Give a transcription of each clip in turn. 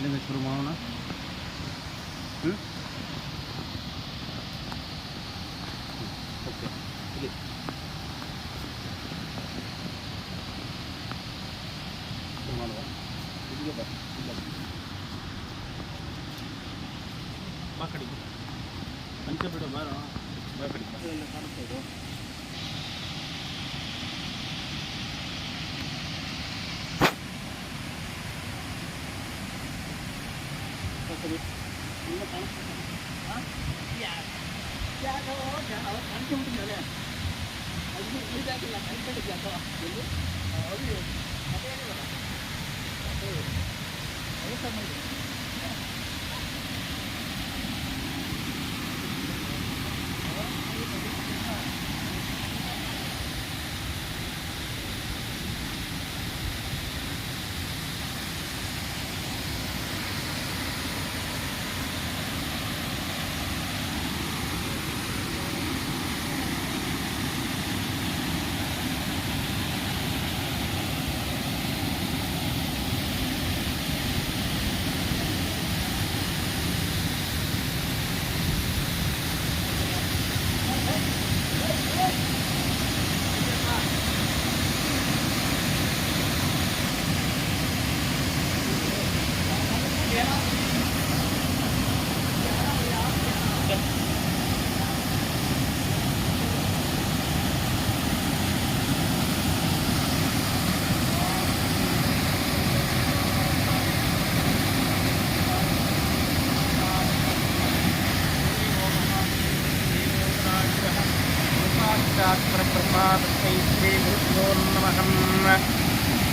ಇಲ್ಲಿಂದ ಶುರು ಮಾಡೋಣ. ಓಕೆ, ಇಲ್ಲಿ ಶುರು ಮಾಡುವ. ಇಲ್ಲಿಗೆ ಬಾ, ಬಾ ಕಡೆ ಅಂಚ ಬಿಡು, ಬಾರೋ ಬಾ ಕಡೆ ಎಲ್ಲ ಕಾಣಿಸ್ತಾ ಇದು. ಇಲ್ಲ ಕಾಣಿಸ್ತಾ ಕಾಣಿಸ್ಕೊಂಡ್ಬಿಟ್ಟಿದ್ದಾನೆ. ಅದು ಉಳಿದಾಗಿಲ್ಲ, ಕಲ್ಕೊಂಡಿದ್ದೆ ಅಥವಾ ಎಲ್ಲಿ ಅದು ಅದೇನಿಲ್ಲ ಅದೇ ಸಮಯ.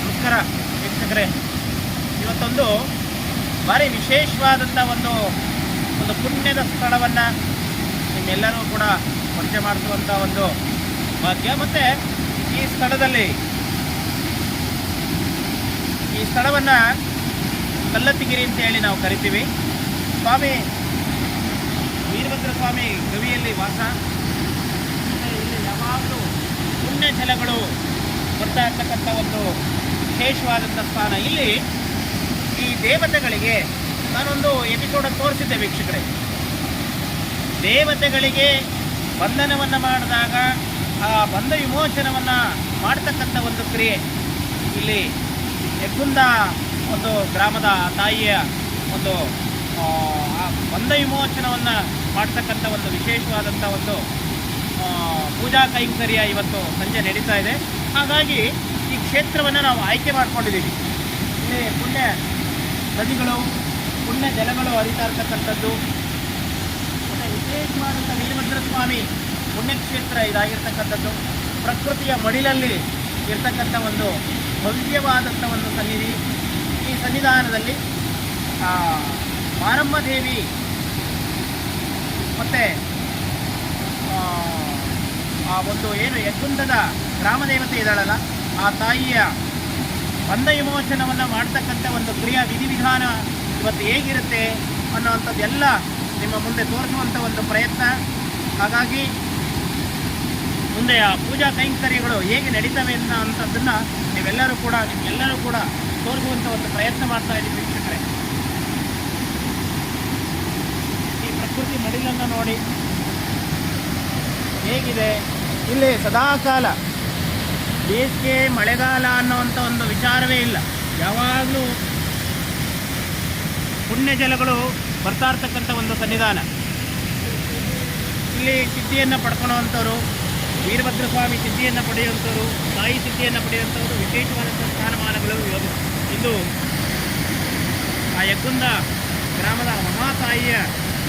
ನಮಸ್ಕಾರ ವೀಕ್ಷಕರೇ, ಇವತ್ತೊಂದು ಭಾರಿ ವಿಶೇಷವಾದಂಥ ಒಂದು ಪುಣ್ಯದ ಸ್ಥಳವನ್ನು ನಿಮ್ಮೆಲ್ಲರೂ ಕೂಡ ಪರಿಚಯ ಮಾಡಿಸುವಂಥ ಒಂದು ಭಾಗ್ಯ. ಮತ್ತು ಈ ಸ್ಥಳವನ್ನು ಕಲ್ಲತ್ತಿಗಿರಿ ಅಂತ ಹೇಳಿ ನಾವು ಕರಿತೀವಿ. ಸ್ವಾಮಿ ವೀರಭದ್ರ ಸ್ವಾಮಿ ಗವಿಯಲ್ಲಿ ವಾಸ. ಇಲ್ಲಿ ಯಾವಾಗಲೂ ಪುಣ್ಯ ಜಲಗಳು ಬರ್ತಾ ಇರ್ತಕ್ಕಂಥ ಒಂದು ವಿಶೇಷವಾದಂಥ ಸ್ಥಾನ. ಇಲ್ಲಿ ಈ ದೇವತೆಗಳಿಗೆ ನಾನೊಂದು ಎಪಿಸೋಡನ್ನು ತೋರಿಸಿದ್ದೆ ವೀಕ್ಷಕರೇ. ದೇವತೆಗಳಿಗೆ ಬಂಧನವನ್ನು ಮಾಡಿದಾಗ ಆ ಬಂಧ ವಿಮೋಚನವನ್ನು ಮಾಡ್ತಕ್ಕಂಥ ಒಂದು ಕ್ರಿಯೆ ಇಲ್ಲಿ ಯಗ್ಗುಂದ ಒಂದು ಗ್ರಾಮದ ತಾಯಿಯ ಒಂದು ಬಂಧ ವಿಮೋಚನವನ್ನು ಮಾಡ್ತಕ್ಕಂಥ ಒಂದು ವಿಶೇಷವಾದಂಥ ಒಂದು ಪೂಜಾ ಕೈಂಕರ್ಯ ಇವತ್ತು ಸಂಜೆ ನಡೀತಾ ಇದೆ. ಹಾಗಾಗಿ ಈ ಕ್ಷೇತ್ರವನ್ನು ನಾವು ಆಯ್ಕೆ ಮಾಡ್ಕೊಂಡಿದ್ದೀವಿ. ಇಲ್ಲಿ ಪುಣ್ಯ ನದಿಗಳು, ಪುಣ್ಯ ಜಲಗಳು ಹರಿತಾ ಇರ್ತಕ್ಕಂಥದ್ದು. ಮತ್ತು ವಿಶೇಷವಾದಂಥ ವೀರಭದ್ರ ಸ್ವಾಮಿ ಪುಣ್ಯಕ್ಷೇತ್ರ ಇದಾಗಿರ್ತಕ್ಕಂಥದ್ದು. ಪ್ರಕೃತಿಯ ಮಡಿಲಲ್ಲಿ ಇರ್ತಕ್ಕಂಥ ಒಂದು ಭವ್ಯವಾದಂಥ ಒಂದು ಸನ್ನಿಧಿ. ಈ ಸನ್ನಿಧಾನದಲ್ಲಿ ಮಾರಮ್ಮ ದೇವಿ ಮತ್ತು ಆ ಒಂದು ಏನು ಯಗ್ಗುಂದದ ಗ್ರಾಮದೇವತೆ ಇದ್ದಾಳಲ್ಲ, ಆ ತಾಯಿಯ ಬಂಧ ವಿಮೋಚನವನ್ನು ಮಾಡ್ತಕ್ಕಂಥ ಒಂದು ಕ್ರಿಯಾ ವಿಧಿವಿಧಾನ ಇವತ್ತು ಹೇಗಿರುತ್ತೆ ಅನ್ನೋವಂಥದ್ದೆಲ್ಲ ನಿಮ್ಮ ಮುಂದೆ ತೋರಿಸುವಂಥ ಒಂದು ಪ್ರಯತ್ನ. ಹಾಗಾಗಿ ಮುಂದೆ ಆ ಪೂಜಾ ಕೈಂಕರ್ಯಗಳು ಹೇಗೆ ನಡೀತವೆ ಅನ್ನೋಂಥದ್ದನ್ನು ನಿಮ್ಮೆಲ್ಲರೂ ಕೂಡ ತೋರಿಸುವಂಥ ಒಂದು ಪ್ರಯತ್ನ ಮಾಡ್ತಾ ಇದ್ದೀವಿ ವೀಕ್ಷಕರೇ. ಈ ಪ್ರಕೃತಿ ಮಡಿಲನ್ನು ನೋಡಿ ಹೇಗಿದೆ. ಇಲ್ಲಿ ಸದಾಕಾಲ ಬೇಸಿಗೆ ಮಳೆಗಾಲ ಅನ್ನೋವಂಥ ಒಂದು ವಿಚಾರವೇ ಇಲ್ಲ. ಯಾವಾಗಲೂ ಪುಣ್ಯ ಜಲಗಳು ಬರ್ತಾ ಇರ್ತಕ್ಕಂಥ ಒಂದು ಸನ್ನಿಧಾನ. ಇಲ್ಲಿ ಸಿದ್ಧಿಯನ್ನು ಪಡ್ಕೊಳ್ಳುವಂಥವ್ರು, ವೀರಭದ್ರ ಸ್ವಾಮಿ ಸಿದ್ಧಿಯನ್ನು ಪಡೆಯುವಂಥವ್ರು, ತಾಯಿ ಸಿದ್ಧಿಯನ್ನು ಪಡೆಯುವಂಥವ್ರು ವಿಶೇಷವಾದಂಥ ಸ್ಥಾನಮಾನಗಳು ಇದು ಆ ಯಗ್ಗುಂದ ಗ್ರಾಮದ ಮಹಾತಾಯಿಯ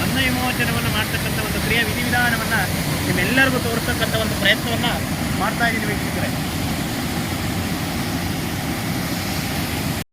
ಬಂಧ ವಿಮೋಚನವನ್ನು ಮಾಡ್ತಕ್ಕಂಥ ಒಂದು ಕ್ರಿಯಾ ವಿಧಿವಿಧಾನವನ್ನು ನಿಮ್ಮೆಲ್ಲರಿಗೂ ತೋರಿಸ್ತಕ್ಕಂಥ ಒಂದು ಪ್ರಯತ್ನವನ್ನು ಮಾಡ್ತಾ ಇದ್ದೀನಿ ವೀಕ್ಷಕರೇ.